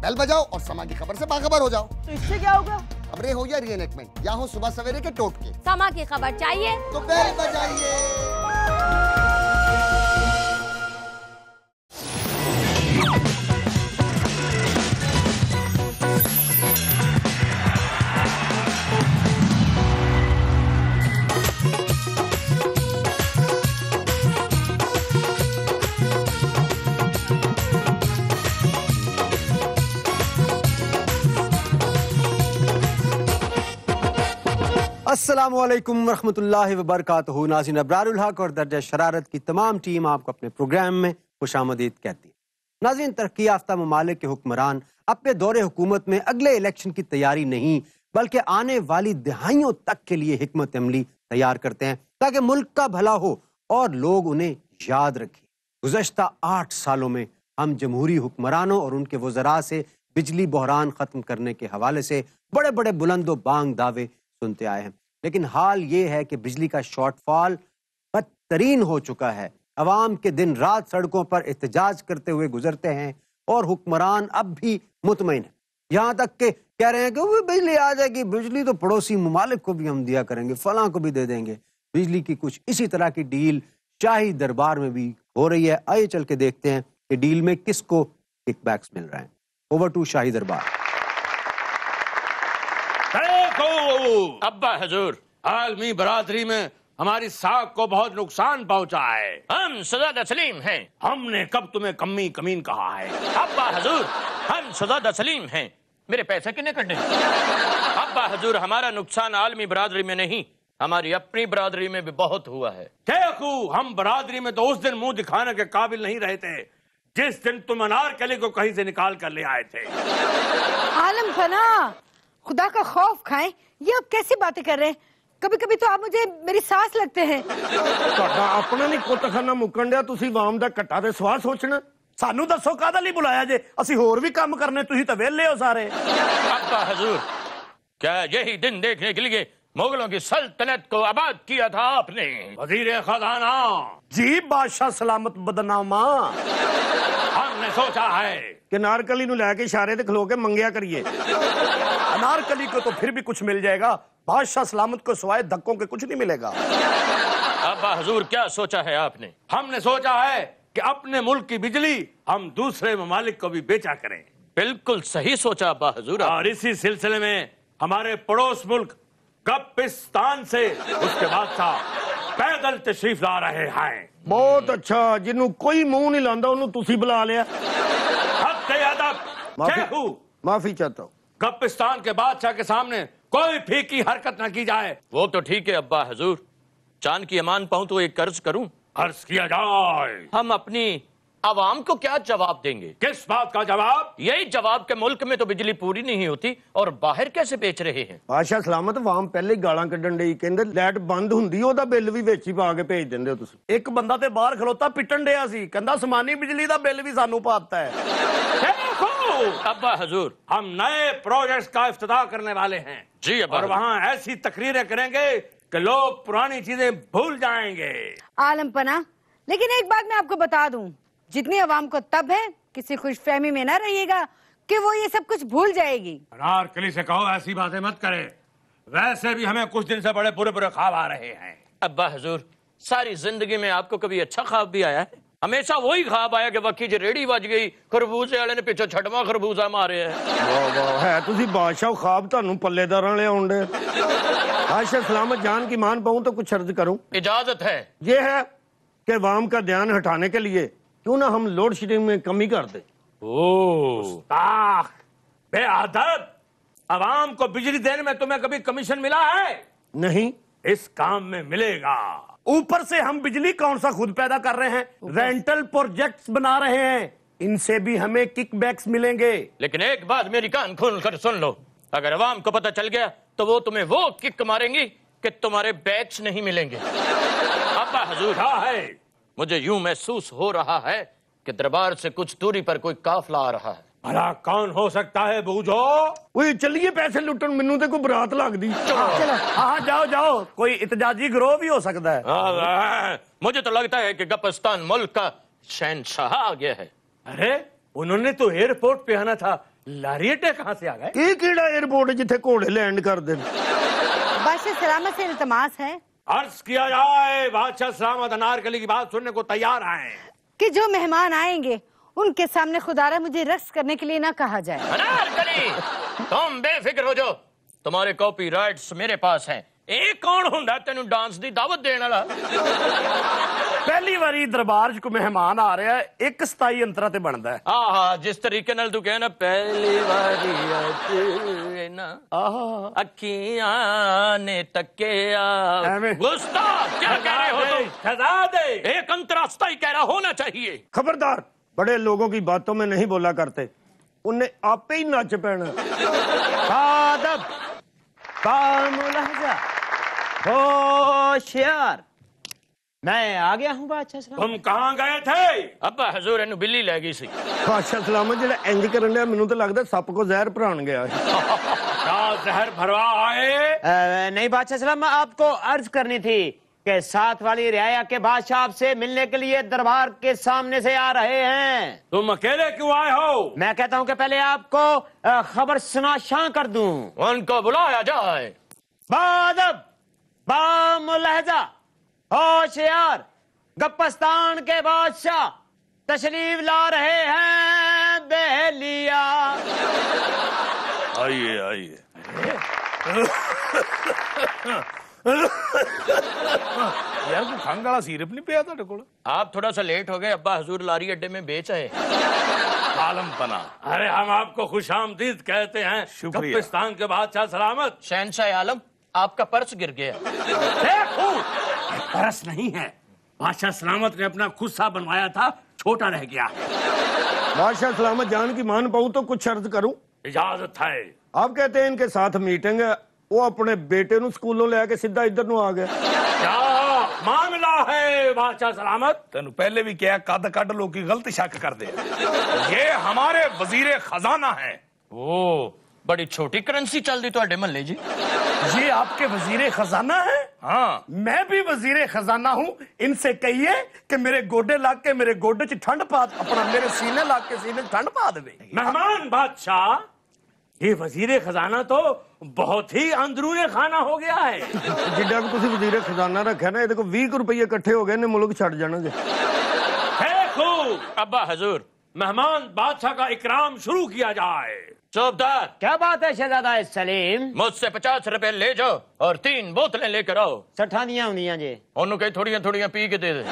بیل بجاؤ اور سما کی خبر سے باخبر ہو جاؤ۔ تو اس سے کیا ہوگا؟ خبریں ہو یا ری انیکٹمنٹ، یا ہو صبح سویرے کے ٹوٹکے، سما کی خبر چاہیے تو بیل بجائیے۔ السلام علیکم ورحمۃ اللہ وبرکاتہ۔ ناظرین، ابرار الحق اور درجہ شرارت کی تمام ٹیم آپ کو اپنے پروگرام میں خوش آمدید کہتی ہے۔ ناظرین، ترقی یافتہ ممالک کے حکمران اپنے دور حکومت میں اگلے الیکشن کی تیاری نہیں بلکہ آنے والی دہائیوں تک کے لیے حکمت عملی تیار کرتے ہیں تاکہ ملک کا بھلا ہو اور لوگ انہیں یاد رکھیں۔ گزشتہ 8 سالوں میں ہم جمہوری حکمرانوں اور ان کے وزراء سے بجلی بحران ختم کرنے کے حوالے سے بڑے بڑے بلند و بانگ دعوے سنتے آئے ہیں، لیکن حال یہ ہے کہ بجلی کا شارٹ فال بدترین ہو چکا ہے۔ عوام کے دن رات سڑکوں پر احتجاج کرتے ہوئے گزرتے ہیں اور حکمران اب بھی مطمئن ہیں، یہاں تک کہ کہہ رہے ہیں کہ وہ بجلی آ جائے گی، بجلی تو پڑوسی ممالک کو بھی ہم دیا کریں گے، فلاں کو بھی دے دیں گے۔ بجلی کی کچھ اسی طرح کی ڈیل شاہی دربار میں بھی ہو رہی ہے۔ آئیے چل کے دیکھتے ہیں کہ ڈیل میں کس کو کک بیکس مل رہے ہیں۔ اوور ٹو شاہی دربار۔ ابا حضور، عالمی برادری میں ہماری ساکھ کو بہت نقصان پہنچا ہے، ہم سزا تسلیم ہیں۔ ہم نے کب تمہیں کمی کمین کہا ہے؟ ابا حضور، ہم سزا تسلیم ہیں، میرے پیسے کنے کٹنے؟ ابا حضور، ہمارا نقصان عالمی برادری میں نہیں، ہماری اپنی برادری میں بھی بہت ہوا ہے۔ دیکھو، ہم برادری میں تو اس دن منہ دکھانے کے قابل نہیں رہے تھے جس دن تم انارکلی کو کہیں سے نکال کر لے آئے تھے۔ عالم فنا، خدا کا خوف کھائیں، یہ آپ کیسی باتیں کر رہے ہیں؟ کبھی کبھی تو آپ مجھے میری ساس لگتے ہیں۔ ਤੁਹਾਡਾ ਆਪਣਾ ਨਹੀਂ ਕੁੱਤਖਾਨਾ ਮੁੱਕਣ ਡਿਆ, ਤੁਸੀਂ ਵਾਮ ਦਾ ਘੱਟਾ ਦੇ ਸਵਾਹ ਸੋਚਣਾ। ਸਾਨੂੰ ਦੱਸੋ ਕਾਹਦੇ ਲਈ ਬੁਲਾਇਆ ਜੇ? ਅਸੀਂ ਹੋਰ ਵੀ ਕੰਮ ਕਰਨੇ, ਤੁਸੀਂ ਤਾਂ ਵਿਹਲੇ ਹੋ ਸਾਰੇ। ابا حضور، کیا یہی دن دیکھنے کے لیے مغلوں کی سلطنت کو آباد کیا تھا آپ نے؟ وزیر خزانہ جی بادشاہ سلامت بدنامہ، ہم نے سوچا ہے کہ انارکلی نو لے کے اشارے تے کھلو کے منگیا کریے۔ انارکلی کو تو پھر بھی کچھ مل جائے گا، بادشاہ سلامت کو سوائے دھکوں کے کچھ نہیں ملے گا۔ ابا حضور، کیا سوچا ہے آپ نے؟ ہم نے سوچا ہے کہ اپنے ملک کی بجلی ہم دوسرے ممالک کو بھی بیچا کریں۔ بالکل صحیح سوچا ابا حضور۔ اور اسی سلسلے میں ہمارے پڑوس ملک گپستان سے اس کے بادشاہ پیدل تشریف لا رہے ہیں۔ بہت اچھا، جنوں کوئی منہ نہیں لاندا انہوں تسی بلا لیا۔ حق ادب، معافی چاہتا ہوں۔ گپستان کے بادشاہ کے سامنے کوئی پھیکی حرکت نہ کی جائے۔ وہ تو ٹھیک ہے ابا حضور، چاند کی امان پاؤں تو ایک عرض کروں؟ عرض کیا جائے۔ ہم اپنی عوام کو کیا جواب دیں گے؟ کس بات کا جواب؟ یہی جواب کہ ملک میں تو بجلی پوری نہیں ہوتی اور باہر کیسے بیچ رہے ہیں۔ بادشاہ سلامت وام پہلے ہی گالاں کڈن ڈئی، کہندے لائٹ بند ہوندی او دا بل بھی وچ ہی پا کے بھیج دیندے ہو تسی۔ ایک بندہ تے باہر کھلوتا پٹن ڈیا سی، کہندا سمانی بجلی دا بل بھی سانوں پاتا ہے۔ ابا حضور، ہم نئے پروجیکٹس کا افتتاح کرنے والے ہیں جی ابا، اور وہاں ایسی تقریریں کریں گے کہ لوگ پرانی چیزیں بھول جائیں گے۔ عالم پناہ، لیکن ایک بات میں آپ کو بتا دوں، جتنی عوام کو تب ہے، کسی خوش فہمی میں نہ رہیے گا کہ وہ یہ سب کچھ بھول جائے گی۔ انارکلی سے کہو ایسی باتیں مت کرے، ویسے بھی ہمیں کچھ دن سے بڑے برے برے خواب آ رہے ہیں۔ ابا حضور، ساری زندگی میں آپ کو کبھی اچھا خواب بھی آیا ہے؟ ہمیشہ وہی خواب آیا کہ وکی جی ریڑھی بج گئی، خربوزے والے نے پیچھے چھٹواں خربوزہ مارے ہیں۔ واہ واہ، ہے تسی بادشاہ خواب تانوں پلے داراں لے آون ڈے۔ بادشاہ سلامت جان کی مان پاؤں تو کچھ عرض کروں؟ اجازت ہے۔ یہ ہے کہ عوام کا دھیان ہٹانے کے لیے کیوں نہ ہم لوڈ شیڈنگ میں کمی کر دیں۔ گستاخ، بے ادب، عوام کو بجلی دینے میں تمہیں کبھی کمیشن ملا ہے؟ نہیں۔ اس کام میں ملے گا۔ اوپر سے ہم بجلی کون سا خود پیدا کر رہے ہیں، رینٹل پروجیکٹس بنا رہے ہیں، ان سے بھی ہمیں کک بیکس ملیں گے۔ لیکن ایک بات میری کان کھول کر سن لو، اگر عوام کو پتہ چل گیا تو وہ تمہیں وہ کک ماریں گی کہ تمہارے بیکس نہیں ملیں گے۔ ابا حضور، کیا ہے؟ مجھے یوں محسوس ہو رہا ہے کہ دربار سے کچھ دوری پر کوئی قافلہ آ رہا ہے۔ بھلا کون ہو سکتا ہے بوجھو؟ اوہ چلیے پیسے لٹن، منوں تے کوئی برات لگ دی۔ چلو ہاں جاؤ جاؤ، کوئی احتجاجی گروہ بھی ہو سکتا ہے۔ مجھے تو لگتا ہے کہ گپستان ملک کا شہنشاہ آ گیا ہے۔ ارے انہوں نے تو ایئرپورٹ پہ آنا تھا، लारियटे कहाँ से आ गए? ਕੀ ਕਿਹੜਾ 에어ਪੋर्ट ਜਿੱਥੇ ਘੋੜੇ ਲੈਂਡ ਕਰਦੇ ਨੇ? बादशाह सलामत से इल्तमास है अर्ज किया जाए बादशाह सलामत अनारकली की बात सुनने को तैयार हैं। कि जो मेहमान आएंगे उनके सामने खुदारा मुझे रक्स करने के लिए ना कहा जाए। अनारकली तुम बेफिक्र हो जाओ, तुम्हारे कॉपीराइट्स मेरे पास हैं। एक कौन हुंदा तेनू डांस दी दावत देने वाला? ਪਹਿਲੀ ਵਾਰੀ ਦਰਬਾਰ 'ਚ ਕੋਈ ਮਹਿਮਾਨ ਆ ਰਿਹਾ 127 ਅੰਤਰਾ ਤੇ ਬਣਦਾ ਹੈ। ਆਹਾ ਜਿਸ ਤਰੀਕੇ ਨਾਲ ਤੂੰ ਕਹਿਣਾ ਪਹਿਲੀ ਵਾਰੀ ਅੱਜ ਨਾ ਆਹਾ ਅੱਖੀਆਂ ਨੇ ਤੱਕਿਆ ਐਵੇਂ। गुस्ताख क्या कह रहे हो तुम? शहजादे एक अंतरराष्ट्रीय कहना होना चाहिए। खबरदार, बड़े लोगों की बातों में नहीं बोला करते, उन्हें आपे ही नच पैना। आदब, बामुलहजा, होशियार, मैं आ गया हूँ बादशाह सलामत। तुम कहाँ गए थे? अब्बा हजूर इन्हू बिल्ली ले गई सी। ਬਾਦਸ਼ਾਹ ਸਲਾਮਤ ਜਿਹੜਾ ਇੰਜ ਕਰਨ ਡਿਆ ਮੈਨੂੰ ਤਾਂ ਲੱਗਦਾ ਸੱਪ ਕੋ ਜ਼ਹਿਰ ਭਰਾਣ ਗਿਆ ਹੈ। क्या जहर भरवा आए? नहीं बादशाह सलामत, आपको अर्ज करनी थी कि साथ वाली रियाया के बादशाह आपसे मिलने के लिए दरबार के सामने से आ रहे हैं। तुम अकेले क्यों आए हो? मैं कहता हूँ कि पहले आपको खबर सुनाशां कर दूं। उनको बुलाया जाए। बादब, बामुलहजा, होशियार, गप्पस्तान के बादशाह तशरीफ ला रहे हैं बहलिया। आइए आइए। यार कोई खंघ वाला सिरप नहीं पिया ਤੁਹਾਡੇ ਕੋਲ? आप थोड़ा सा लेट हो गए, अब्बा हजूर लारी अड्डे में बेच आए। आलम पना। अरे हम आपको खुशामदीद कहते हैं। शुक्रिया। कब्रिस्तान के बादशाह सलामत। शहनशाह आलम, आपका पर्स गिर गया। देखो, ये परस नहीं है, बादशाह सलामत ने अपना खुद सा बनवाया था, छोटा रह गया। बादशाह सलामत जान की मान पाऊँ तो कुछ अर्ज करूं? इजाजत है। आप कहते हैं इनके साथ मीटिंग है, वो अपने बेटे ਨੂੰ ਸਕੂਲੋਂ ਲੈ ਕੇ ਸਿੱਧਾ ਇੱਧਰ ਨੂੰ ਆ ਗਿਆ। क्या मामला है बादशाह सलामत? तेन पहले भी क्या कद कड लोग गलत शक करते हैं। ये हमारे वजीर खजाना है। ओ, बड़ी छोटी करेंसी चल दी ਤੁਹਾਡੇ महल्ले जी। ये आपके वजीर खजाना है? हाँ, मैं भी वजीर खजाना हूँ। इनसे कहिए कि मेरे गोडे लाग के मेरे गोडे च ठंड पा, अपना मेरे सीने लाग के सीने ठंड पा दे। मेहमान बादशाह, ये वजीर खजाना तो बहुत ही अंदरूनी खाना हो गया है। जिड्डा भी तुसी वजीर खजाना रखा ना, ये देखो 20 रुपये इकट्ठे हो गए ने मुल्क छड़ जाना जे। देखो अब्बा हजूर, मेहमान बादशाह का इकराम शुरू किया जाए। चौबदार, क्या बात है शहजादा सलीम? मुझसे 50 रुपए ले जाओ और 3 बोतलें लेकर आओ। सठानियां होनियां जी। उन्होंने कहीं थोड़ियां थोड़ियां पी के दे दे।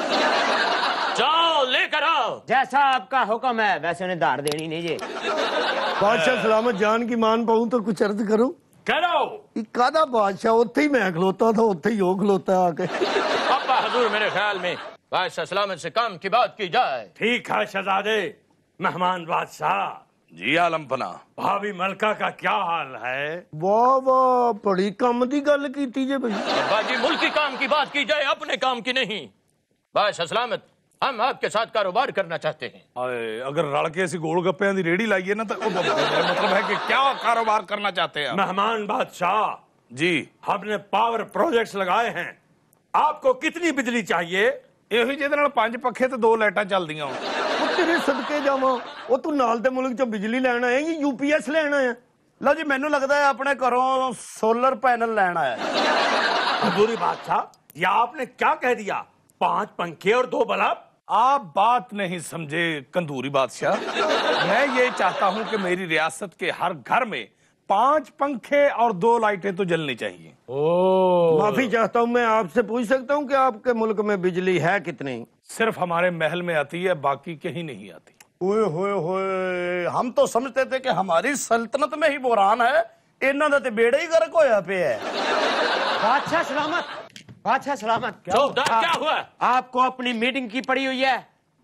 जाओ लेकर आओ। जैसा आपका हुक्म है, वैसे उन्हें धार देनी नहीं जी। बादशाह सलामत जान की मान पाऊँ तो कुछ अर्ज करूं? करो। कादा बादशाह, उत्थे ही मैं खलोता था, उत्थे ही वो खलोता आके। अब्बा हजूर, मेरे ख्याल में बादशाह सलामत से काम की बात की जाए। ठीक है शहजादे। मेहमान बादशाह, जी आलम पना। भाभी मलका का क्या हाल है? वाह वाह, बड़ी कम दी गल कीती जे भाई। अब्बा जी, मुल्की काम की बात की जाए, अपने काम की नहीं। बादशाह सलामत, हम आपके साथ कारोबार करना चाहते हैं। अगर रल के ऐसी गोलगप्पे की रेडी लाइए ना तो मतलब है कि क्या कारोबार करना चाहते हैं आप? मेहमान बादशाह जी, हमने पावर प्रोजेक्ट्स लगाए हैं, आपको कितनी बिजली चाहिए? ਇਹੋ ਜਿਹਦੇ ਨਾਲ 5 ਪੱਖੇ ਤੇ 2 ਲਾਈਟਾਂ ਚੱਲਦੀਆਂ ਹੋਣ। ਉਹ ਤੇਰੇ ਸਦਕੇ ਜਾਵਾਂ, ਉਹ ਤੂੰ ਨਾਲ ਦੇ ਮੁਲਕ ਚੋਂ ਬਿਜਲੀ ਲੈਣ ਆਇਆ ਜਾਂ यूपीएस ਲੈਣ ਆਇਆ? ਲਓ ਜੀ, ਮੈਨੂੰ ਲੱਗਦਾ ਹੈ ਆਪਣੇ ਘਰੋਂ ਸੋਲਰ ਪੈਨਲ ਲੈਣ ਆਇਆ। हजूरी बादशाह, ये आपने क्या कह दिया? 5 पंखे और 2 बल्ब? आप बात नहीं समझे कंदूरी बादशाह। मैं ये चाहता हूँ कि मेरी रियासत के हर घर में 5 पंखे और 2 लाइटें तो जलनी चाहिए। माफी चाहता हूँ, मैं आपसे पूछ सकता हूँ कि आपके मुल्क में बिजली है कितनी? सिर्फ हमारे महल में आती है, बाकी कहीं नहीं आती। ओए होए होए, हम तो समझते थे कि हमारी सल्तनत में ही बुरान है, इन्हों का तो बेड़ा ही गर्क होया पे है। बादशाह सलामत, बादशाह सलामत। चौबदार, क्या हुआ? आपको अपनी मीटिंग की पड़ी हुई है,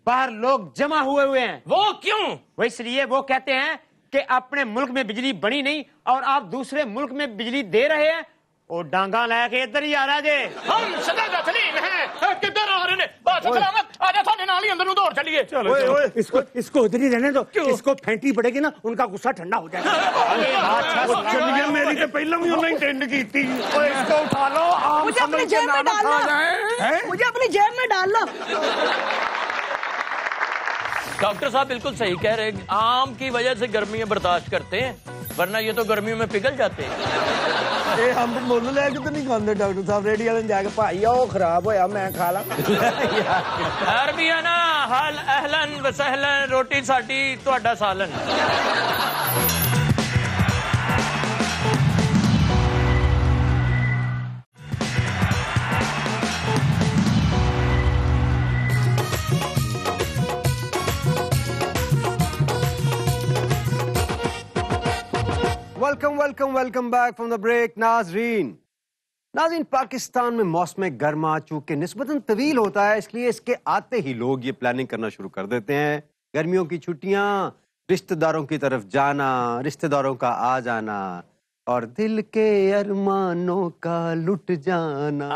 बाहर लोग जमा हुए हैं। वो क्यों? वो इसलिए, वो कहते हैं कि अपने मुल्क में बिजली बनी नहीं और आप दूसरे मुल्क में बिजली दे रहे हैं। और डांगा लाया के इधर ही आ रहा जे। हम सदा तस्लीम हैं। किधर आ रहे हैं? बादशाह सलामत, आजा थाने नाली अंदर नु दौड़ चलिए। ओए ओए, इसको उधर ही रहने दो, इसको फेंटी पड़ेगी ना, उनका गुस्सा ठंडा हो जाएगा। चलिए, मेरी तो पहले भी उन्होंने टेंड की थी। ओए, इसको उठा लो, आम मुझे अपनी समझ के जेब में ना डाल खा लो। जाए। मुझे अपनी जेब में डाल लो। डॉक्टर साहब बिल्कुल सही कह रहे हैं, आम की वजह से गर्मियां बर्दाश्त करते हैं, वरना ये तो गर्मियों में पिघल जाते हैं। ਇਹ ਅੰਬ ਮੁੱਲ ਲੈ ਕੇ ਤਾਂ ਨਹੀਂ ਖਾਂਦੇ ਡਾਕਟਰ ਸਾਹਿਬ, ਰੇੜੀ ਵਾਲੇ ਨੂੰ ਜਾ ਕੇ ਭਾਈ ਉਹ ਖਰਾਬ ਹੋਇਆ ਮੈਂ ਖਾ ਲਾਂ। अरबियाना हाल अहलन व सहलन, रोटी साटी ਤੁਹਾਡਾ ਸਾਲਨ। Welcome back from the break. नाज़रीन पाकिस्तान में मौसम गर्मा चूंकि निस्बतन तवील होता है, इसलिए इसके आते ही लोग ये प्लानिंग करना शुरू कर देते हैं। गर्मियों की छुट्टियां, रिश्तेदारों की तरफ जाना, रिश्तेदारों का आ जाना और दिल के अरमानों का लुट जाना।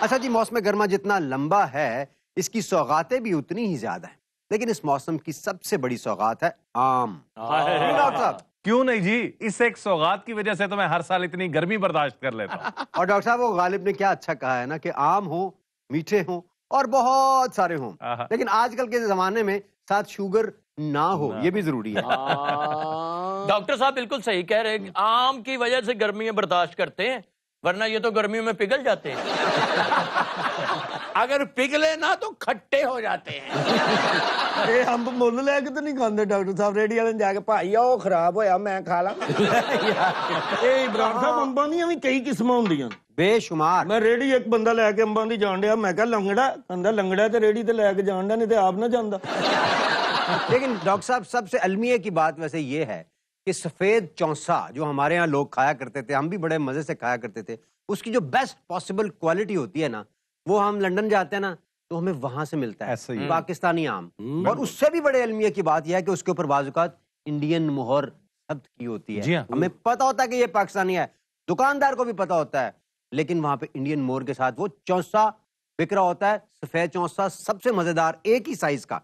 अच्छा जी, मौसम गर्मा जितना लंबा है इसकी सौगातें भी उतनी ही ज्यादा है, लेकिन इस मौसम की सबसे बड़ी सौगात है आम। डॉक्टर साहब क्यों नहीं जी, इस एक सौगात की वजह से तो मैं हर साल इतनी गर्मी बर्दाश्त कर लेता हूँ। और डॉक्टर साहब वो गालिब ने क्या अच्छा कहा है ना कि आम हो, मीठे हो और बहुत सारे हों, लेकिन आजकल के जमाने में साथ शुगर ना हो ये भी जरूरी है। डॉक्टर साहब बिल्कुल सही कह रहे हैं, आम की वजह से गर्मियां बर्दाश्त करते हैं, वरना ये तो गर्मियों में पिघल जाते हैं। अगर पिघले ना तो खट्टे हो जाते हैं। ਇਹ ਅੰਬ ਮੁੱਲ ਲੈ ਕੇ ਤਾਂ ਨਹੀਂ ਖਾਂਦੇ ਡਾਕਟਰ ਸਾਹਿਬ, ਰੇੜੀ ਵਾਲੇ ਨੂੰ ਜਾ ਕੇ ਭਾਈ ਉਹ ਖਰਾਬ ਹੋਇਆ ਮੈਂ ਖਾ ਲਾਂ। ਇਹ ਇਬਰਾਨ ਸਾਹਿਬ ਅੰਬਾਂ ਦੀਆਂ ਵੀ ਕਈ ਕਿਸਮਾਂ ਹੁੰਦੀਆਂ बेशुमार। ਮੈਂ ਰੇੜੀ ਇੱਕ ਬੰਦਾ ਲੈ ਕੇ ਅੰਬਾਂ ਦੀ ਜਾਣ ਡਿਆ, ਮੈਂ ਕਿਹਾ ਲੰਗੜਾ, ਕਹਿੰਦਾ ਲੰਗੜਾ ਤੇ ਰੇੜੀ ਤੇ ਲੈ ਕੇ ਜਾਣ ਡਿਆ, ਨਹੀਂ ਤੇ ਆਪ ਨਾ ਜਾਂਦਾ। लेकिन डॉक्टर साहब सबसे अलमिया की बात वैसे ये है कि सफेद चौंसा जो हमारे यहाँ लोग खाया करते थे, हम भी बड़े मजे से खाया करते थे, उसकी जो बेस्ट पॉसिबल क्वालिटी होती है ना, वो हम लंदन जाते हैं ना तो हमें वहां से मिलता है, पाकिस्तानी आम। और उससे भी बड़े अलमिया की बात यह है कि उसके ऊपर बाजुकात इंडियन मोहर शब्द की होती है। हमें पता होता है कि ये पाकिस्तानी है, दुकानदार को भी पता होता है, लेकिन वहां पे इंडियन मोहर के साथ वो चौंसा बिक रहा होता है। सफेद चौंसा सबसे मजेदार, एक ही साइज का।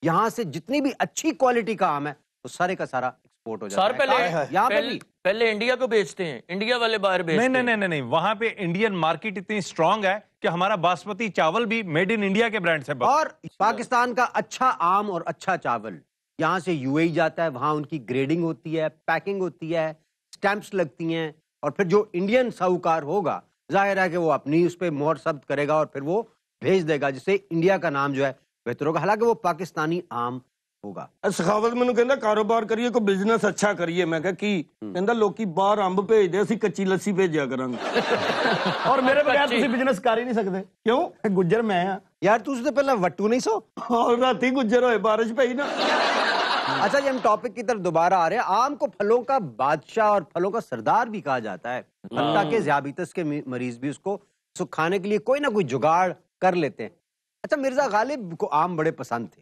यहाँ से जितनी भी अच्छी क्वालिटी का आम है वो सारे का सारा एक्सपोर्ट हो जाता है। पहले इंडिया को बेचते हैं, इंडिया वाले बाहर बेचते हैं। नहीं, वहां पे इंडियन मार्केट इतनी स्ट्रांग है कि हमारा बासमती चावल भी मेड इन इंडिया के ब्रांड से बनता है। और पाकिस्तान का अच्छा आम और अच्छा चावल यहाँ से यूएई जाता है, वहां उनकी ग्रेडिंग होती है, पैकिंग होती है, स्टैंप्स लगती हैं, और फिर जो इंडियन साहूकार होगा जाहिर है कि वो अपनी उस पर मोहर शब्द करेगा और फिर वो भेज देगा, जिससे इंडिया का नाम जो है बेहतर होगा। हालांकि वो पाकिस्तानी आम होगा। सखावत मैंने कहता कारोबार करिए, कोई बिजनेस अच्छा करिए। मैं कहा की कहता लोकी बाहर अंब भेजदे, ਅਸੀਂ ਕੱਚੀ ਲੱਸੀ ਭੇਜਿਆ ਕਰਾਂਗੇ। और मेरे बगैर ਤੁਸੀਂ बिजनेस कर ही नहीं सकते। क्यों? गुज्जर मैं हां यार, तू उससे पहले वट्टू नहीं सो और राती गुज्जर होए, बारिश पई ना। अच्छा जी, हम टॉपिक की तरफ दोबारा आ रहे हैं। आम को फलों का बादशाह और फलों का सरदार भी कहा जाता है, हत्ता के ज़ियाबितस के मरीज भी उसको खाने के लिए कोई ना कोई जुगाड़ कर लेते हैं। अच्छा, मिर्जा गालिब को आम बड़े पसंद थे,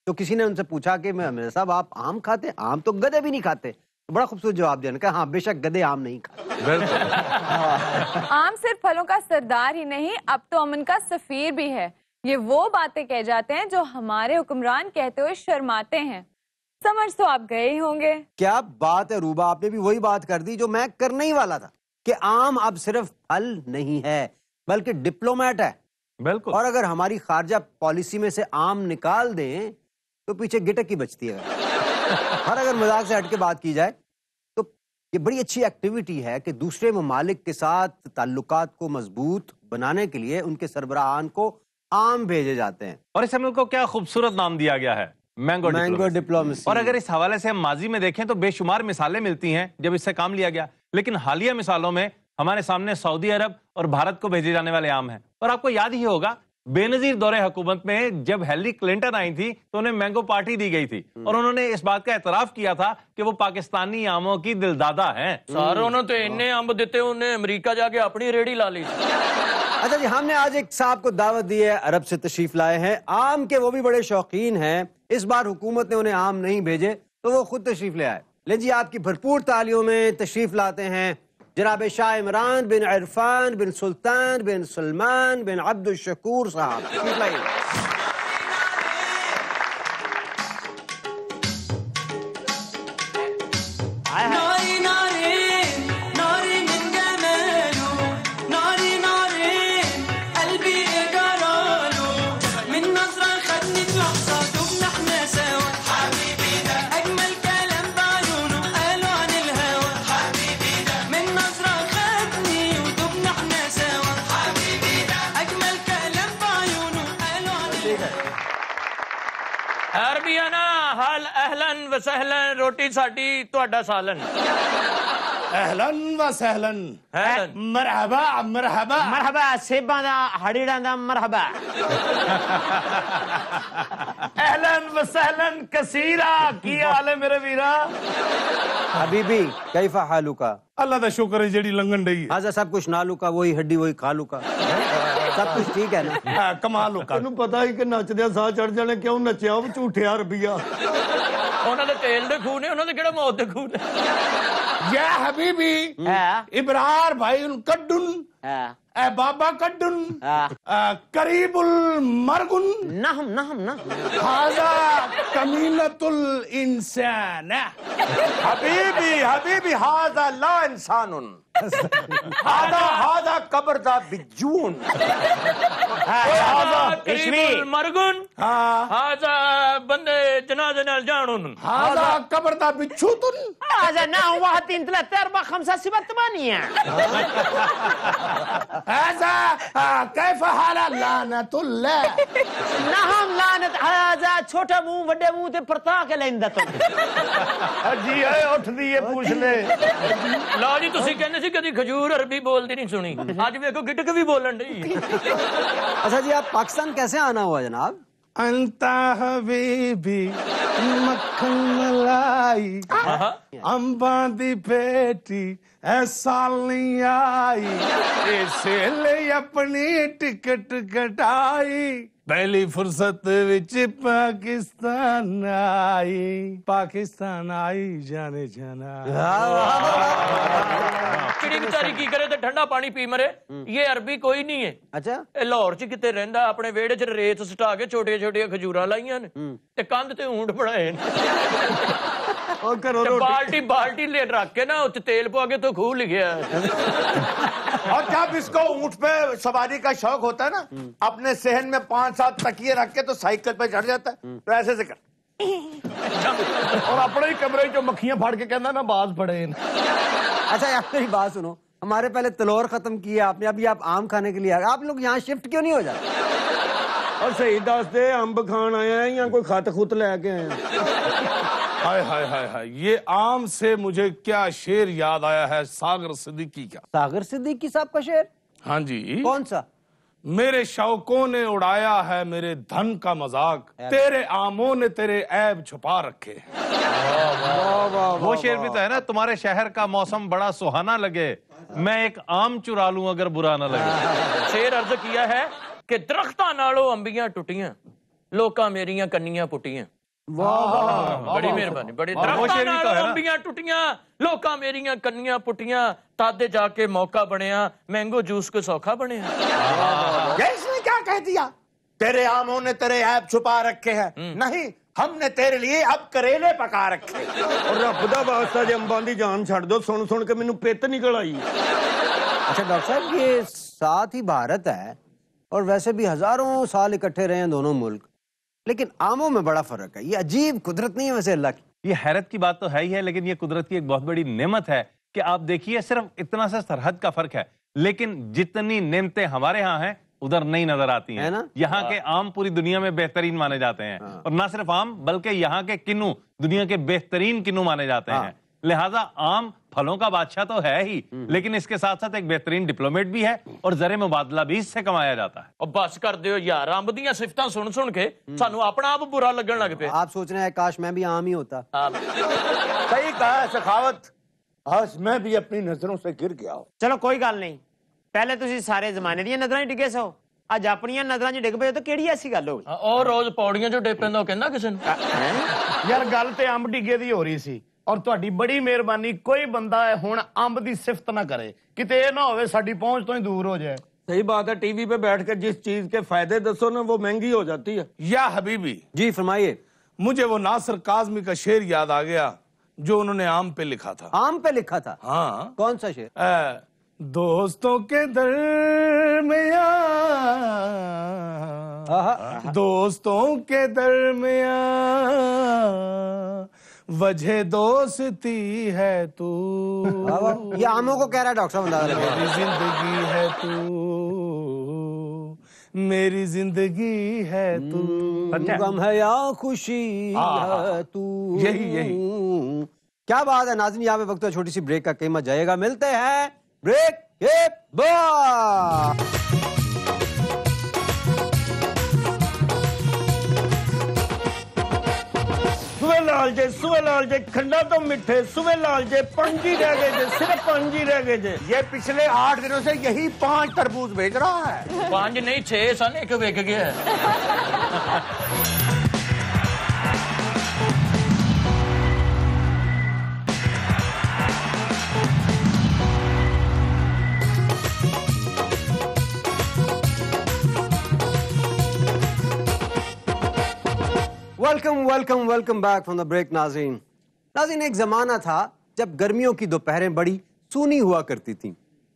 तो किसी ने उनसे पूछा कि मिर्जा साहब आप आम खाते? आम तो गधे भी नहीं खाते। तो बड़ा खूबसूरत जवाब दिया, कहा हाँ बेशक गधे आम नहीं खाते। आम सिर्फ फलों का सरदार ही नहीं, अब तो अमन का सफीर भी है। ये वो बातें कह जाते हैं जो हमारे हुक्मरान कहते हुए शर्माते हैं। समझ तो आप गए ही होंगे। क्या बात है रूबा, आपने भी वही बात कर दी जो मैं करने ही वाला था, कि आम अब सिर्फ फल नहीं है बल्कि डिप्लोमेट है। बिल्कुल। और अगर हमारी खारजा पॉलिसी में से आम निकाल दें तो पीछे गिटक ही बचती है। और अगर मजाक से हट के बात की जाए तो ये बड़ी अच्छी एक्टिविटी है कि दूसरे ममालिक के साथ ताल्लुकात को मजबूत बनाने के लिए उनके सरबराहान को आम भेजे जाते हैं। और इस अमल को क्या खूबसूरत नाम दिया गया है, मैंगो डिप्लोमेसी। और अगर इस हवाले से हम माजी में देखें तो बेशुमार मिसालें मिलती हैं जब इससे काम लिया गया, लेकिन हालिया मिसालों में हमारे सामने सऊदी अरब और भारत को भेजे जाने वाले आम हैं। और आपको याद ही होगा बेनजीर दौरे हुकूमत में जब हिलरी क्लिंटन आई थी तो उन्हें मैंगो पार्टी दी गई थी और उन्होंने इस बात का एतराफ किया था कि वो पाकिस्तानी आमों की दिलदादा हैं। सारों ने तो इन्ने अंब देते, उन्हें अमेरिका जाके अपनी रेडी ला ली। अच्छा जी, हमने आज एक साहब को दावत दी है, अरब से तशरीफ लाए हैं, आम के वो भी बड़े शौकीन हैं। इस बार हुकूमत ने उन्हें आम नहीं भेजे तो वो खुद तशरीफ ले आए। ले जी, आपकी भरपूर तालियों में तशरीफ लाते हैं जनाब शाह इमरान बिन इरफान बिन सुल्तान बिन सलमान बिन अब्दुल शकूर साहब। अहलन व सहलन रोटी साडी तुहाडा सालन अहलन व सहलन अहलन मरहबा मरहबा मरहबा सेबां दा हड़ीड़ां दा मरहबा अहलन व सहलन कसीरा की हाल है मेरे वीरा हबीबी कैफा हालुका अल्लाह दा शुक्र है जेड़ी लंघन डई हाजा सब कुछ नालू का वही हड्डी वही खालू का सब कुछ ठीक है ना कमाल होगा तैनू पता ही कि नचदे साह चढ़ जाने क्यों नचिया वो झूठिया रबिया ਉਹਨਾਂ ਦੇ ਤੇਲ ਦੇ ਖੂਨ ਨੇ ਉਹਨਾਂ ਦੇ ਕਿਹੜਾ ਮੌਤ ਦੇ ਖੂਨ ਨੇ या हबीबी इब्रार भाई कड्डुन ए बाबा कड्डुन करीबुल मरगुन नहम नहम ना हाजा कमीनतुल इंसान हबीबी हबीबी हाजा ला इंसानुन हाजा कब्र दा बिजून ਹਾਜ਼ਾ ਕਰੀਬੁਲ ਮਰਗੁਨ ਹਾਜ਼ਾ ਬੰਦੇ ਜਨਾਜ਼ੇ ਨਾਲ ਜਾਣੁਨ हाजा कब्र दा बिच्छूतुन هذا نعم 1 2 3 4 5 6 7 8 हाजा कैफ हाल लानतुल्लाह नहम लानत هذا छोटा मुंह बड़े मुंह ते परता के लेंदा तो जी है उठदी है पूछ ले ਲਓ ਜੀ ਤੁਸੀਂ ਕਹਿੰਦੇ ਸੀ ਕਦੀ ਖਜੂਰ ਅਰਬੀ ਬੋਲਦੀ ਨਹੀਂ ਸੁਣੀ ਅੱਜ ਵੇਖੋ ਗਿਟਕ ਵੀ ਬੋਲਣ ਡਈ अच्छा जी आप पाकिस्तान कैसे आना हुआ जनाब अंता हबीबी मक्खन मलाई अंबा दी पेटी ऐसा नहीं आई इसलिए अपनी टिकट कटाई पहली फुर्सत विच पाकिस्तान आई जाने जाना ਕਿਹੜੀ ਵਿਚਾਰੀ ਕੀ ਕਰੇ ਤੇ ਠੰਡਾ ਪਾਣੀ ਪੀ ਮਰੇ ਇਹ ਅਰਬੀ ਕੋਈ ਨਹੀਂ ਹੈ अच्छा ਇਹ ਲਾਹੌਰ ਚ ਕਿਤੇ ਰਹਿੰਦਾ ਆਪਣੇ ਵਿਹੜੇ ਚ ਰੇਤ ਸਟਾ ਕੇ ਛੋਟੀਆਂ ਛੋਟੀਆਂ ਖਜੂਰਾਂ ਲਾਈਆਂ ਨੇ ਤੇ ਕੰਧ ਤੇ ਊਂਟ ਬਣਾਏ ਨੇ और करो ਤੇ ਬਾਲਟੀ ਲੈ ਰੱਖ ਕੇ ਨਾ ਉੱਤੇ ਤੇਲ ਪਵਾ ਕੇ ਤੋਂ ਖੂਹ ਲਿਖਿਆ और जब इसको ऊंट पे सवारी का शौक होता है ना अपने सहन में 5-7 तकिए रख के तो साइकिल पे चढ़ जाता है तो ऐसे से कर और अपने ही कमरे जो मक्खियां फाड़ के कहना ना बाज पड़े अच्छा आप मेरी बात सुनो हमारे पहले तलोर खत्म किया आपने अभी आप आम खाने के लिए आ गए आप लोग यहाँ शिफ्ट क्यों नहीं हो जाते और सही दस दे अंब खान आया है या कोई खत खुत लेके आए हाय हाय हाय हाय ये आम से मुझे क्या शेर याद आया है सागर सिद्दीकी का सागर सिद्दीकी साहब का शेर हाँ जी कौन सा मेरे शौकों ने उड़ाया है मेरे धन का मजाक तेरे आमों ने तेरे ऐब छुपा रखे वो शेर भी तो है ना तुम्हारे शहर का मौसम बड़ा सुहाना लगे मैं एक आम चुरा लूं अगर बुरा ना लगे शेर अर्ज किया है कि दरख्तां नालों अंबियां टुटियां लोकां मेरियां कन्नियां पुटियां बड़ी मेहरबानी बड़ी दरख्तां नालों अंबियां टुटियां लोकां मेरियां कन्नियां पुटियां तादे जाके मौका बनया मैंगो जूस को सौखा बनया ये इसने क्या कह दिया तेरे आमों ने तेरे ऐब छुपा रखे हैं नहीं हमने तेरे लिए अब करेले पका रखे और रब दा वास्ता जे अंबां दी जान छड़ दो सुन सुन के मैनू पित्त निकल आई अच्छा डॉक्टर साहब ये साथ ही भारत है और वैसे भी हजारों साल इकट्ठे रहे हैं दोनों मुल्क लेकिन आमों में बड़ा फर्क है ये अजीब कुदरत नहीं है वैसे अल्लाह की ये हैरत की बात तो है ही है लेकिन ये कुदरत की एक बहुत बड़ी नेमत है कि आप देखिए सिर्फ इतना सा सरहद का फर्क है लेकिन जितनी नेमतें हमारे यहाँ हैं उधर नहीं नजर आती हैं है ना? यहाँ के आम पूरी दुनिया में बेहतरीन माने जाते हैं और ना सिर्फ आम बल्कि यहाँ के किन्नू दुनिया के बेहतरीन किन्नू माने जाते हैं लिहाजा आम फलों का बादशाह तो है ही लेकिन इसके साथ साथ एक बेहतरीन डिप्लोमेट भी है और जरे मुबादला भी इससे कमाया जाता है और बस कर दियो यार अंब दियां सिफतां सुन सुन के सानू अपना आप बुरा लगन लग पे आप सोच रहे हैं काश मैं भी आम ही होता सही कहा सखावत आज मैं भी अपनी नजरों से गिर गया हूं चलो कोई गल नहीं पहले तुसी सारे जमाने दी नजरां च डिगे सो अज अपनी नजरां च डिग पे तो केड़ी ऐसी गल हो गई और रोज पौड़ियां जो डे पैंदा कहंदा किसे ने यार गल ते अंब डिगे दी हो रही सी और ਤੁਹਾਡੀ बड़ी मेहरबानी कोई बंदा हुण अंब दी सिफत ना करे किते ये ना होवे साडी पहुंच तो ही दूर हो जाए सही बात है टीवी पे बैठ कर जिस चीज के फायदे दसो ना वो महंगी हो जाती है या हबीबी जी फरमाइए मुझे वो नासिर काज़मी का शेर याद आ गया जो उन्होंने आम पे लिखा था आम पे लिखा था हाँ कौन सा शेर दोस्तों के दरमियां दोस्तों के दरमियां वजह दोस्ती है तू ये आमों को कह रहा है डॉक्टर साहब मेरी जिंदगी है तू मेरी जिंदगी है तू। गम है या खुशी है तू। यही क्या बात है नाज़रीन, यहाँ पे वक्त है छोटी सी ब्रेक का, कीमत जाएगा। मिलते हैं ब्रेक के बाद। सुबह लाल जे खंडा तो मिठे, सुबह लाल जे पंजी रह गए जे, सिर्फ पंजी रह गए जे। ये पिछले 8 दिनों से यही 5 तरबूज भेज रहा है। 5 नहीं 6 सन, एक बिक गया है। Welcome back from the break. नाज़रीन, एक जमाना था जब गर्मियों की दोपहरें बड़ी सूनी हुआ करती थीं।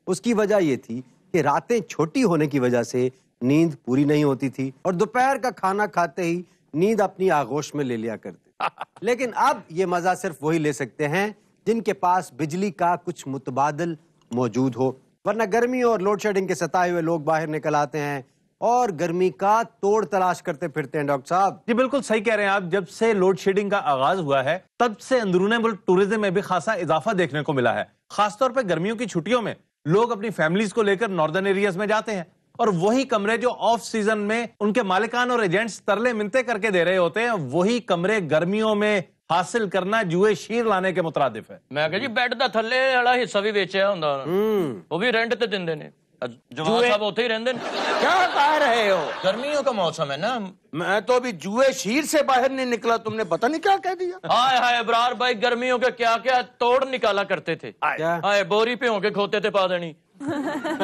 उसकी वजह यह थी कि रातें छोटी होने की वजह से नींद पूरी नहीं होती थी और दोपहर का खाना खाते ही नींद अपनी आगोश में ले लिया करते। लेकिन अब ये मजा सिर्फ वही ले सकते हैं जिनके पास बिजली का कुछ मुतबादिल मौजूद हो, वरना गर्मी और लोड शेडिंग के सताए हुए लोग बाहर निकल आते हैं और गर्मी का तोड़ तलाश करते फिरते हैं। डॉक्टर साहब जी बिल्कुल सही कह रहे हैं आप। जब से लोड शेडिंग का आगाज हुआ है तब से अंदरूनी मुल्क टूरिज्म में भी खासा इजाफा देखने को मिला है। खासतौर पर गर्मियों की छुट्टियों में लोग अपनी फैमिलीज को लेकर नॉर्दर्न एरियाज में जाते हैं और वही कमरे जो ऑफ सीजन में उनके मालिकान और एजेंट्स तरले मिनते करके दे रहे होते हैं, वही कमरे गर्मियों में हासिल करना जुए शीर लाने के मुतरादिफ है। मैं कह जी बेड दा थल्ले वाला हिस्सा भी बेचिया हुंदा, वो भी रेंट ते दिंदे ने। जवान साहब उथे ही रहंदे ने। क्या कह रहे हो? गर्मियों का मौसम है ना। मैं तो अभी जुए शीर से बाहर नहीं निकला, तुमने पता नहीं क्या कह दिया। हाय हाय इब्रार भाई, गर्मियों के क्या क्या तोड़ निकाला करते थे। हाय बोरी पे होके खोते थे पा देनी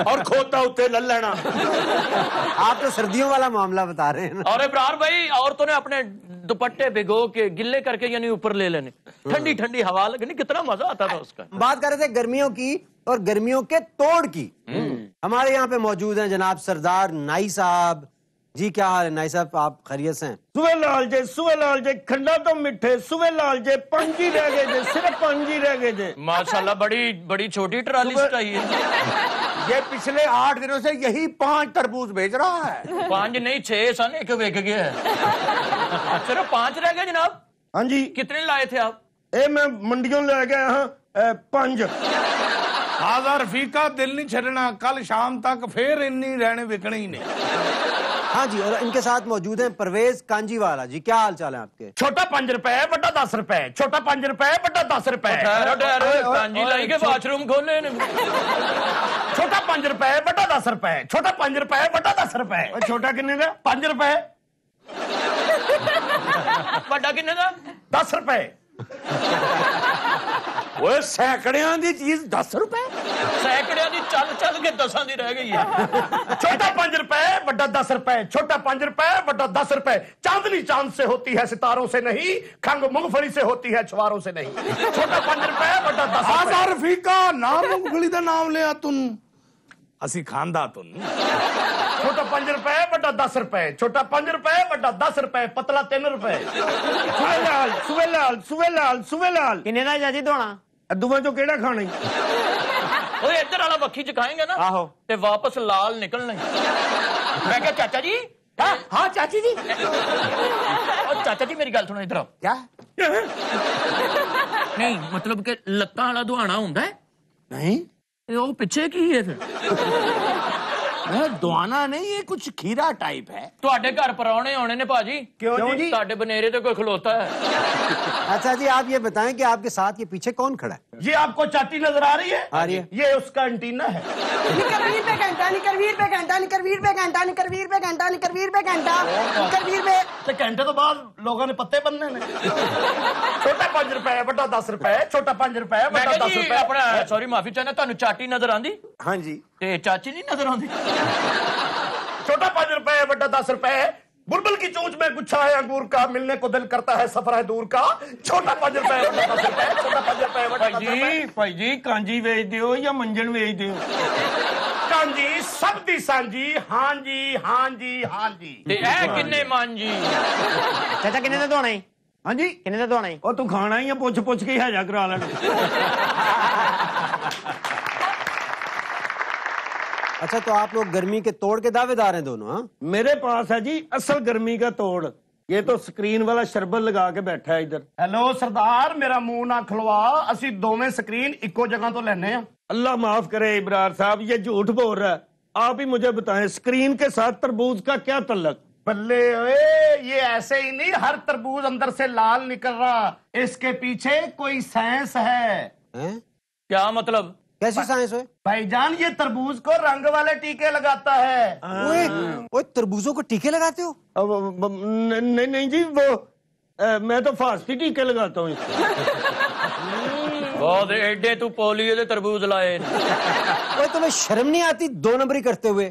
और खोता उते ल लेना। आप तो सर्दियों वाला मामला बता रहे हैं ना। और इब्रार भाई, औरतों ने अपने दुपट्टे भिगो के गिल्ले करके यानी ऊपर ले लेने, ठंडी ठंडी हवा लगनी, कितना मजा आता था उसका। बात कर रहे थे गर्मियों की और गर्मियों के तोड़ की। हमारे यहाँ पे मौजूद हैं जनाब सरदार नाई साहब। जी क्या हाल है नाई साहब, आप खैरियत से हैं? सुबह लाल जे खंडा तो मिठे, सुबह लाल जे पंजी रह गए जे, सिर्फ पंजी रह गए जे। माशाल्लाह बड़ी छोटी ट्राली सटाई है। ये पिछले 8 दिनों से यही 5 तरबूज भेज रहा है। 5 नहीं 6 सन, एक बिक गया है। सिर्फ 5 रह गए जनाब। हाँ जी। कितने लाए थे आप? मैं मंडियों ले गया हाँ 5। आजा रफीका दिल नहीं छड़ना, कल शाम तक फिर इन्नी रहने विकने ही नहीं। हाँ जी, और इनके साथ मौजूद हैं परवेज कांजीवाला जी। क्या हाल चाल है आपके? छोटा 5 रुपए बड़ा 10 रुपए, छोटा 5 रुपए बड़ा 10 रुपए। कांजी लाई के बाथरूम खोले ने। छोटा 5 रुपए बड़ा 10 रुपए, छोटा 5 रुपए बड़ा 10 रुपए। छोटा किन्ने का? 5 रुपए। बड़ा किन्ने का? 10 रुपए। वो सैकड़ियां दी चीज 10 रुपए। सैकड़ियां दी चल के 10 दी रह गई है। छोटा 5 रुपए बड़ा 10 रुपए, छोटा 5 रुपए बड़ा 10 रुपए। चांदनी चांद से होती है सितारों से नहीं, खंग मूंगफली से होती है छुआरों से नहीं। छोटा 5 रुपए बड़ा 10 रुपए। रफीका नाम मूंगफली दा नाम लिया तुम, असी खांदा तुम। छोटा 5 रुपए बड़ा 10 रुपए, छोटा 5 रुपए बड़ा 10 रुपए, पतला 3 रुपए। सुबह लाल किन्ने दा जाजी दोना? दुआ चो केड़ा खाना ही? ओए इधर वाला बखी चखाएंगे ना आहो ते वापस लाल निकलना ही। मैं क्या चाचा जी? हाँ चाची जी। और चाचा जी मेरी गल सुनो इधर आओ। क्या? नहीं मतलब कि लत्तां वाला दुआना हुंदा है? नहीं वो पीछे की है फिर? दुआना नहीं, ये कुछ खीरा टाइप है। ਤੁਹਾਡੇ ਘਰ ਪਰੌਣੇ ਆਉਣੇ ਨੇ ਭਾਜੀ। क्यों जी? ਤੁਹਾਡੇ ਬਨੇਰੇ ਤੇ ਕੋਈ ਖਲੋਤਾ है। अच्छा जी, आप ये बताएं कि आपके साथ ये पीछे कौन खड़ा है? ये आपको चाटी नजर आ रही है? आ रही है। ये उसका एंटीना है। निकरवीर पे घंटा, निकरवीर पे घंटा, निकरवीर पे घंटा, निकरवीर पे घंटा, निकरवीर पे घंटा, निकरवीर पे। तो घंटे तो बाद लोगों ने पत्ते बनने ने। छोटा 5 रुपए बड़ा 10 रुपए, छोटा 5 रुपए ਮੈਂ बड़ा ਕਿਹਾ 10 ਜੀ रुपए। ਆਪਣਾ ਸੌਰੀ ਮਾਫੀ ਚਾਹਨਾ, ਤੁਹਾਨੂੰ ਚਾਟੀ ਨਜ਼ਰ ਆਂਦੀ हाँ जी। ਤੇ ਚਾਚੀ ਨਹੀਂ ਨਜ਼ਰ ਆਉਂਦੀ? छोटा 5 रुपए बड़ा 10 रुपए। बुलबुल की चोंच में गुच्छा है अंगूर का, मिलने को दिल करता है सफर है दूर का। छोटा 5 रुपए बड़ा 10 रुपए, छोटा 5 रुपए बड़ा 10 रुपए। ਭਾਈ ਜੀ ਕਾਂਜੀ ਵੇਚਦੇ ਹੋ ਜਾਂ ਮੰਜਣ ਵੇਚਦੇ ਹੋ? कांजी सब दी सांझी, हाँ जी हाँ जी हाँ जी। ਤੇ ਇਹ ਕਿੰਨੇ ਮਨ ਜੀ? ਚਾਚਾ ਕਿੰਨੇ ਦਾ ਦੋਣਾ ਹੈ? ਹਾਂਜੀ ਕਿੰਨੇ ਦਾ ਦੋਣਾ ਹੈ? ਉਹ ਤੂੰ ਖਾਣਾ ਹੀ ਆ, ਪੁੱਛ ਕੇ ਹੀ ਹਾਜ਼ਾ ਕਰਾ ਲੈਣਾ। अच्छा, तो आप लोग गर्मी के तोड़ के दावेदार हैं दोनों? हाँ, मेरे पास है जी असल गर्मी का तोड़। ये तो स्क्रीन वाला शरबत लगा के बैठा है इधर। हेलो सरदार, मेरा मुंह ना खुलवा, ਅਸੀਂ ਦੋਵੇਂ ਸਕਰੀਨ ਇੱਕੋ ਜਗ੍ਹਾ ਤੋਂ ਲੈਣੇ ਆ। अल्लाह माफ करे इब्रार साहब, ये झूठ बोल रहा है। आप ही मुझे बताएं, स्क्रीन के साथ तरबूज का क्या तल्लक? बल्ले ओए, ये ऐसे ही नहीं हर तरबूज अंदर से लाल निकल रहा, इसके पीछे कोई साइंस है। क्या मतलब? कैसी साइंस है भाईजान? ये तरबूज को रंग वाले टीके लगाता है। ओए, तरबूजों को टीके लगाते हो? नहीं नहीं जी, वो मैं तो फास्टी टीके लगाता हूँ। बहुत एडे तू पोलियो दे तरबूज लाए। ओए, तुम्हें शर्म नहीं आती 2 नंबरी करते हुए?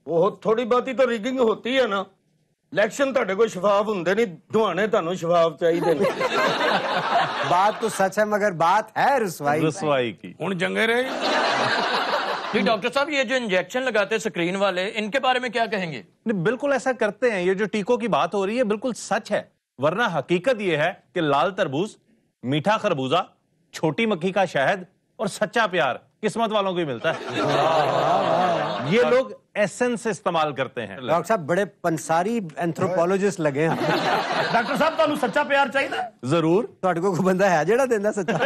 वो थोड़ी बाती तो रिगिंग होती है ना। इलेक्शन ਤੁਹਾਡੇ ਕੋਲ ਸ਼ਫਾਫ ਹੁੰਦੇ ਨਹੀਂ, ਦੁਆਣੇ ਤੁਹਾਨੂੰ ਸ਼ਫਾਫ ਚਾਹੀਦੇ ਨੇ। बात तो सच है, मगर बात है रुसवाई की। ਹੁਣ जंगे रहे। जी डॉक्टर साहब, ये जो इंजेक्शन लगाते हैं स्क्रीन वाले, इनके बारे में क्या कहेंगे? नहीं, बिल्कुल ऐसा करते हैं। ये जो टीकों की बात हो रही है बिल्कुल सच है, वरना हकीकत ये है कि लाल तरबूज, मीठा खरबूजा, छोटी मक्खी का शहद और सच्चा प्यार किस्मत वालों को ही मिलता है। ये लोग एसेंस इस्तेमाल करते हैं। डॉक्टर साहब बड़े पंसारी एंथ्रोपोलॉजिस्ट लगे हैं। डॉक्टर साहब ਤੁਹਾਨੂੰ सच्चा प्यार चाहिए? जरूर। ਤੁਹਾਡੇ ਕੋਲ ਕੋਈ ਬੰਦਾ ਹੈ ਜਿਹੜਾ ਦਿੰਦਾ ਸੱਚਾ?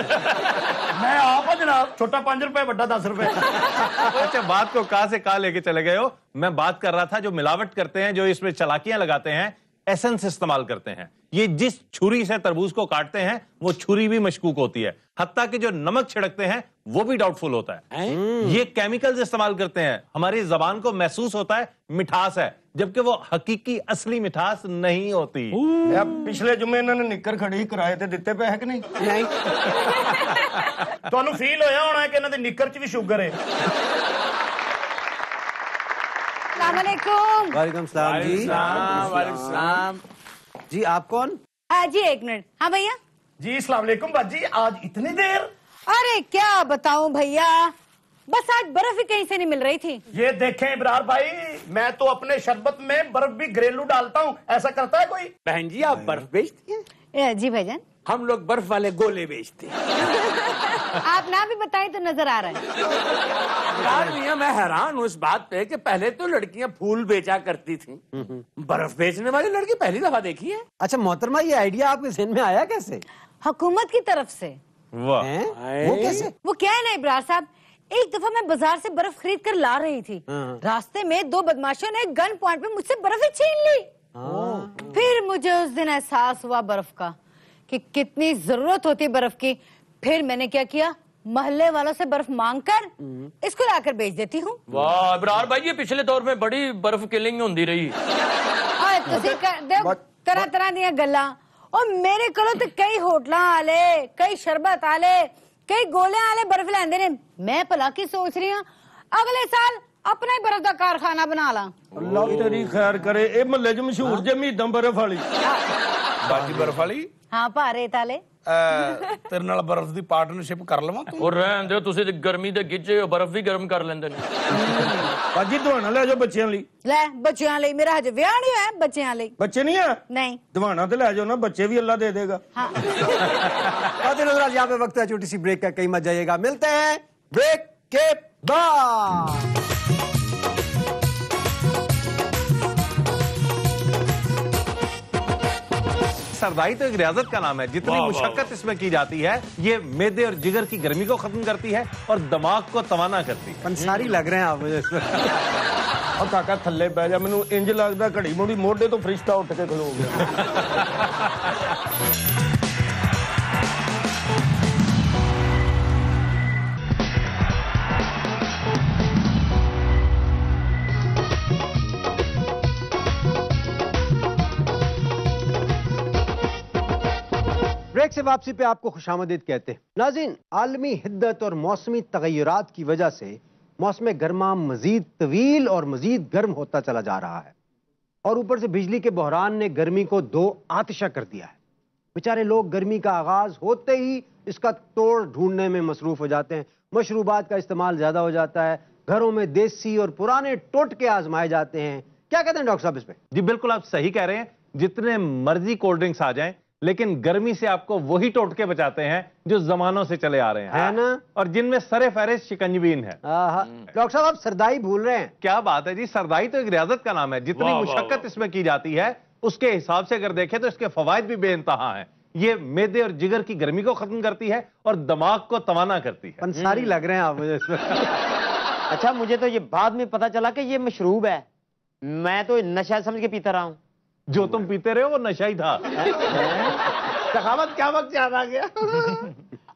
मैं आप हूं जनाब, छोटा 5 रुपए, बड़ा 10 रुपए। अच्छा, बात को कहां से कहां लेके चले गए हो। मैं बात कर रहा था जो मिलावट करते हैं, जो इसमें चलाकियां लगाते हैं, एसेंस इस्तेमाल करते हैं। ये जिस छुरी से तरबूज को काटते हैं वो छुरी भी मशकूक होती है, हत्ता कि जो नमक छिड़कते हैं वो भी डाउटफुल होता है। ये केमिकल्स इस्तेमाल करते हैं, हमारी जबान को महसूस होता है मिठास है, जबकि वो हकीकी असली मिठास नहीं होती। पिछले जुम्मे इन्होंने निक्कर खड़ी किराए ते दिते पे है कि नहीं? नहीं। ਤੁਹਾਨੂੰ ਫੀਲ ਹੋਇਆ ਹੋਣਾ ਕਿ ਇਹਨਾਂ ਦੇ ਨਿੱਕਰ 'ਚ ਵੀ ਸ਼ੂਗਰ ਹੈ। अस्सलामुअलैकुम। वालेकुम सलाम जी। वालेकुम सलाम। जी आप कौन? जी 1 मिनट। हाँ भैया जी अस्सलाम वालेकुम बाजी, आज इतनी देर? अरे क्या बताऊं भैया, बस आज बर्फ ही कहीं से नहीं मिल रही थी। ये देखें इब्रार भाई, मैं तो अपने शरबत में बर्फ भी घरेलू डालता हूँ, ऐसा करता है कोई? बहन जी, आप बर्फ बेचती हैं? जी भाईजान। हम लोग बर्फ वाले गोले बेचते हैं। आप ना भी बताएं तो नजर आ रहा है। यार मियां, मैं हैरान हूँ इस बात पे कि पहले तो लड़कियां फूल बेचा करती थी, बर्फ बेचने वाली लड़की पहली दफा देखी है। अच्छा मोहतरमा, ये आइडिया आपके जहन में आया कैसे? हुकूमत की तरफ से। वाह, वो कैसे? वो क्या है ना इब्रार साहब, एक दफा मैं बाजार से बर्फ खरीद कर ला रही थी, रास्ते में 2 बदमाशों ने गन पॉइंट पे मुझसे बर्फ ही छीन ली। फिर मुझे उस दिन एहसास हुआ बर्फ का, कि कितनी जरूरत होती है बर्फ की। फिर मैंने क्या किया, मोहल्ले वालों से बर्फ मांगकर इसको लाकर बेच देती हूँ। वाह इब्रार भाई, ये पिछले दौर में बड़ी बर्फ किलिंग होती रही। तरह तरह दिया गल्ला, और मेरे को तो कई होटल आले, कई शरबत आले, कई गोले आले बर्फ लेंदे ने। मैं भला की सोच रही हूँ अगले साल अपना ही बर्फ का कारखाना बना ला। अल्लाह तेरी खैर करे। ए महल्ले च मशहूर जे मीदां बर्फ वाली। बाजी बर्फ वाली। हाँ भारे ताले। तेरे नाल बर्फ दी पार्टनरशिप कर लवां तू? और रहन दे, तुसी ते गर्मी दे गिज्जे हो, बर्फ भी गर्म कर लेंदे ने। बाजी दवाना ले जाओ बच्चों ਲਈ। ले बच्चियां ਲਈ, मेरा हजे विआह नहीं होया, बच्चियां ਲਈ। बच्चे नहीं है? नहीं। दवाना तो ले जाओ ना, बच्चे भी अल्लाह दे देगा। हाँ। नजर यहाँ पे वक्त है छोटी सी ब्रेक का, कहीं मत जाइएगा। मिलते हैं ब्रेक के बाद। सरदाई तो एक रियाजत का नाम है, जितनी मुशक्कत इसमें की जाती है ये मैदे और जिगर की गर्मी को खत्म करती है और दिमाग को तवाना करती है। पंसारी लग रहे हैं आप मुझे। और काका थल्ले पै जा, मैनू इंज लगदा घड़ी मुड़ी मोढे तो फरिश्ता उठ के खलो गया। ब्रेक से वापसी पे आपको खुशामदीद कहते हैं। नाज़रीन, आलमी हिद्दत और मौसमी तगय्युरात की वजह से मौसम गर्मा मजीद तवील और मजीद गर्म होता चला जा रहा है, और ऊपर से बिजली के बहरान ने गर्मी को 2 आतिशा कर दिया है। बेचारे लोग गर्मी का आगाज होते ही इसका तोड़ ढूंढने में मसरूफ हो जाते हैं। मशरूबात का इस्तेमाल ज्यादा हो जाता है, घरों में देसी और पुराने टोटके आजमाए जाते हैं। क्या कहते हैं डॉक्टर साहब इस पे? जी बिल्कुल आप सही कह रहे हैं, जितने मर्जी कोल्ड ड्रिंक्स आ जाएं, لیکن گرمی سے آپ کو وہی ٹوٹکے بچاتے ہیں جو زمانوں سے چلے آ رہے ہیں، ہے نا؟ اور جن میں سر فہرست شکنجبین ہے۔ ڈاکٹر صاحب آپ سردائی بھول رہے ہیں۔ کیا بات ہے جی، سردائی تو ایک ریاضت کا نام ہے، جتنی مشقت اس میں کی جاتی ہے اس کے حساب سے اگر دیکھیں تو اس کے فوائد بھی بے انتہا ہیں۔ یہ معدے اور جگر کی گرمی کو ختم کرتی ہے اور دماغ کو توانا کرتی ہے۔ پنساری لگ رہے ہیں آپ مجھے اس میں۔ اچھا مجھے تو یہ بعد میں پتا چلا کہ یہ مشروب ہے، میں تو نشہ سمجھ کے پیتا رہا ہوں۔ جو تم پیتے رہے ہو وہ نشہ ہی تھا۔ سخاوت کیا وقت یاد آ گیا؟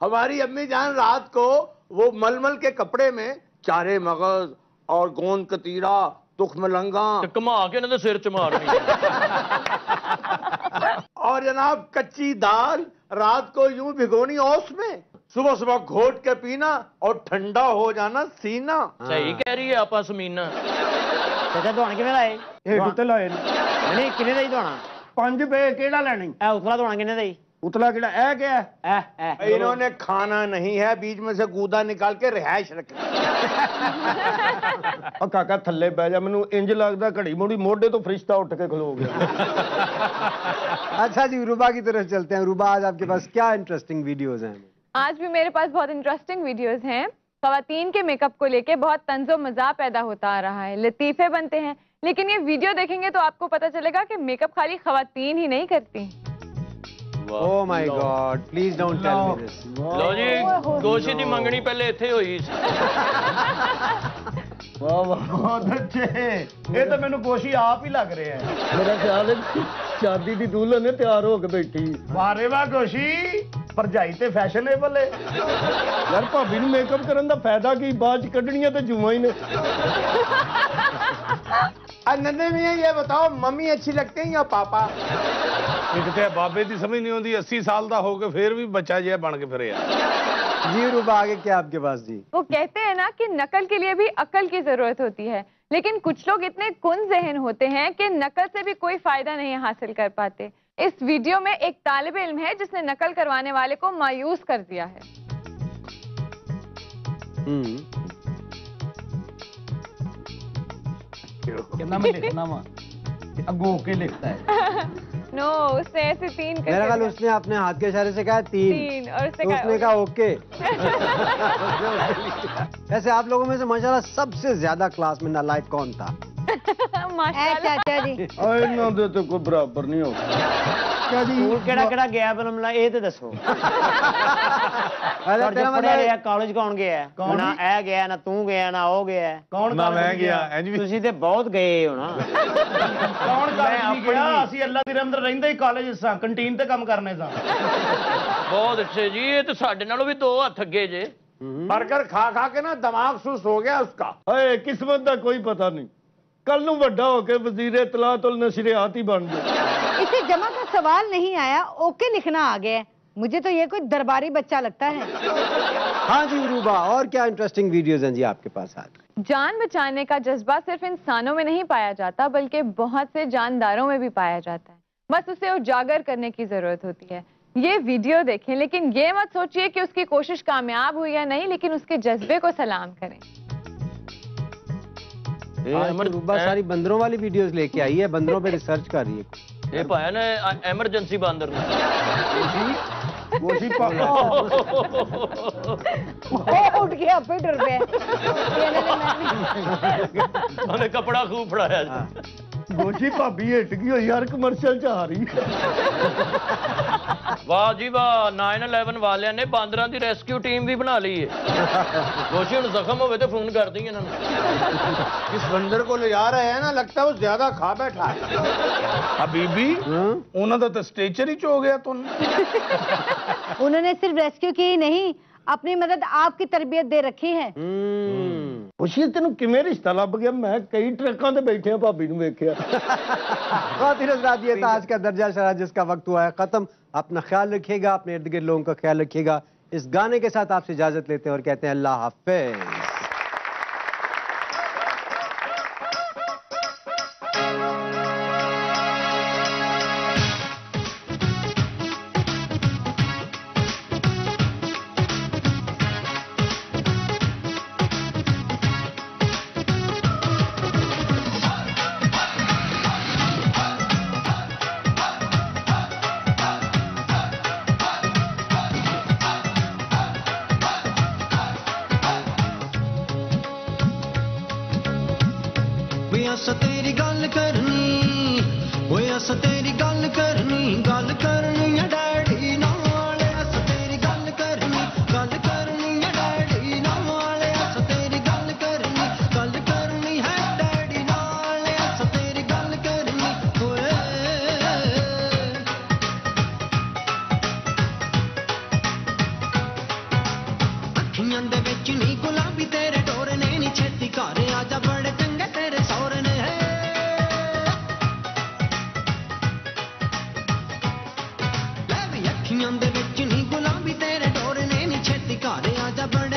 ہماری امی جان رات کو وہ ململ کے کپڑے میں چارے مغز اور گوند کتیرا، تخم لنگا کما کے نہ سر چمارنی اور جناب کچی دال رات کو یوں بھگونی اوس میں، صبح صبح گھوٹ کے پینا اور ٹھنڈا ہو جانا سینہ۔ صحیح کہہ رہی ہے آپا سمینا۔ چچا دوانا کنے لائے؟ ڈٹے لائے نہیں کنے دائی دوانا؟ 5 روپے کیڑا لینی؟ اے اتلا دوانا کنے دائی؟ اتلا کیڑا اے کیا ہے؟ انہوں نے کھانا نہیں ہے، بیچ میں سے گودا نکال کے رہائش رکھی۔ اور کاکا تھلے بہ جا، مینوں انج لگدا گھڑی موڑی موڈے تو فرشتہ اٹھ کے کھلو گیا۔ اچھا جی روبا کی طرف چلتے ہیں۔ روبا آج آپ کے پاس کیا انٹرسٹنگ ویڈیوز ہیں؟ آج بھی میرے پاس بہت انٹرسٹنگ ویڈیوز ہیں۔ خواتین کے میک اپ کو لے کے بہت طنز و مزاح پیدا ہوتا آ رہا ہے، لطیفے بنتے ہیں، لیکن یہ ویڈیو دیکھیں گے تو آپ کو پتا چلے گا کہ میک اپ خالی خواتین ہی نہیں کرتی۔ Oh my God, please don't tell me this. لو جی گوشی دی منگنی پہلے ایتھے ہوئی۔ واہ واہ بہت اچھے، یہ تو مینوں گوشی آپ ہی لگ رہے ہیں۔ میرا خیال ہے شادی دی دلہن نے تیار ہو کے بیٹھی۔ واہ رے واہ گوشی، پرجائی تے فیشنیبل ہے یار۔ بھابی نوں میک اپ کرن دا فائدہ کی، باج کڈنیاں تے جواں ہی نے۔ ننے میاں یہ بتاؤ ممی اچھی لگتے ہیں یا پاپا؟ ایک تے بابے دی سمجھ نہیں ہوندی، 80 سال دا ہو کے پھر بھی بچہ جہا بن کے پھرے۔ جی روبا آگے کیا آپ کے پاس؟ جی وہ کہتے ہیں نا کہ نقل کے لیے بھی عقل کی ضرورت ہوتی ہے، لیکن کچھ لوگ اتنے کن ذہن ہوتے ہیں کہ نقل سے بھی کوئی فائدہ نہیں حاصل کر پاتے۔ اس ویڈیو میں ایک طالب علم ہے جس نے نقل کروانے والے کو مایوس کر دیا ہے۔ کتنا میں لکھنا وا اگو کے لکھتا ہے؟ نو، اس نے ایسے 3 کر میرا خیال اس نے اپنے ہاتھ کے اشارے سے کہا 3 اور اس نے کہا اوکے۔ ویسے آپ لوگوں میں سے ماشاءاللہ سب سے زیادہ کلاس میں نالائق کون تھا؟ چاچا جی انہاں دے تے کوئی برابر نہیں ہوگا۔ کیڑا کیڑا گیا بلملا اے تے دسو۔ کالج کون گیا ہے؟ نہ اے گیا، نہ تو گیا، نہ او گیا ہے۔ کون نہ میں گیا، تسی تے بہت گئے ہو نا۔ کون کالج گیا؟ اسی اللہ دی رحمت رہندا ہی کالج سا، کنٹین تے کم کرنے سا۔ بہت اچھے جی، یہ تو ساڈے نالوں بھی 2 ہاتھ اگے جے۔ برگر کھا کھا کے نا دماغ سست ہو گیا اس کا۔ اے قسمت دا کوئی پتہ نہیں، کل نوں بڑا ہو کے وزیر اطلاعات النشریات ہی بن جائے۔ اسے جمع کا سوال نہیں آیا، اوکے لکھنا آ گیا۔ مجھے تو یہ کوئی درباری بچہ لگتا ہے۔ ہاں جی روبا اور کیا انٹرسٹنگ ویڈیوز ہیں جی آپ کے پاس آج؟ جان بچانے کا جذبہ صرف انسانوں میں نہیں پایا جاتا بلکہ بہت سے جانداروں میں بھی پایا جاتا ہے، بس اسے اجاگر کرنے کی ضرورت ہوتی ہے۔ یہ ویڈیو دیکھیں، لیکن یہ مت سوچئے کہ اس کی کوشش کامیاب ہوئی یا نہیں، لیکن اس کے جذبے کو سلام کریں۔ روبا ساری بندروں والی ویڈیوز لے کے آئی ہے، بندروں پہ ریسرچ کر رہی ہے۔ یہ پایا نا ایمرجنسی باندر اٹھ گیا پھر ڈر پہ انہوں نے کپڑا خوب پڑایا۔ گوشی بھابی ہٹ گئی ہوئی یار، کمرشل چ آ رہی۔ واہ جی واہ، 9/11 والے نے باندراں دی ریسکیو ٹیم بھی بنا لی ہے۔ گوشی ہن زخم ہوئے تو فون کر دیں انہوں نے۔ اس بندر کو لے جا رہے ہیں نا، لگتا ہے وہ زیادہ کھا بیٹھا ہے۔ حبیبی انہوں دا تو اسٹیچر ہی چو گیا تو انہوں نے صرف ریسکیو کی ہی نہیں، اپنی مدد آپ کی تربیت دے رکھی ہے۔ خوشی تینوں کیویں رشتہ لب گیا؟ میں کئی ٹرکاں تے بیٹھے ہاں، بھابی نوں ویکھیا۔ خواتین حضرات یہ تھا آج کا درجہ شرارت جس کا وقت ہوا ہے ختم۔ اپنا خیال رکھیے گا، اپنے ارد گرد لوگوں کا خیال رکھیے گا۔ اس گانے کے ساتھ آپ سے اجازت لیتے ہیں اور کہتے ہیں اللہ حافظ۔ अस तेरी गल करनी, ओए अस तेरी गल करनी है डैडी नाल, अस तेरी गल करनी है डैडी नाल, अस तेरी गल करनी है डैडी नाल, अस तेरी गल करनी ओए। अखियां दे विच नी गुलाबी तेरे डोरे ने नी छेती घर आजा बड़े चंगे तेरे सौरे ने है। ले भी अखियां दे विच नी गुलाबी तेरे डोरे ने नी छेती घर आजा बड़े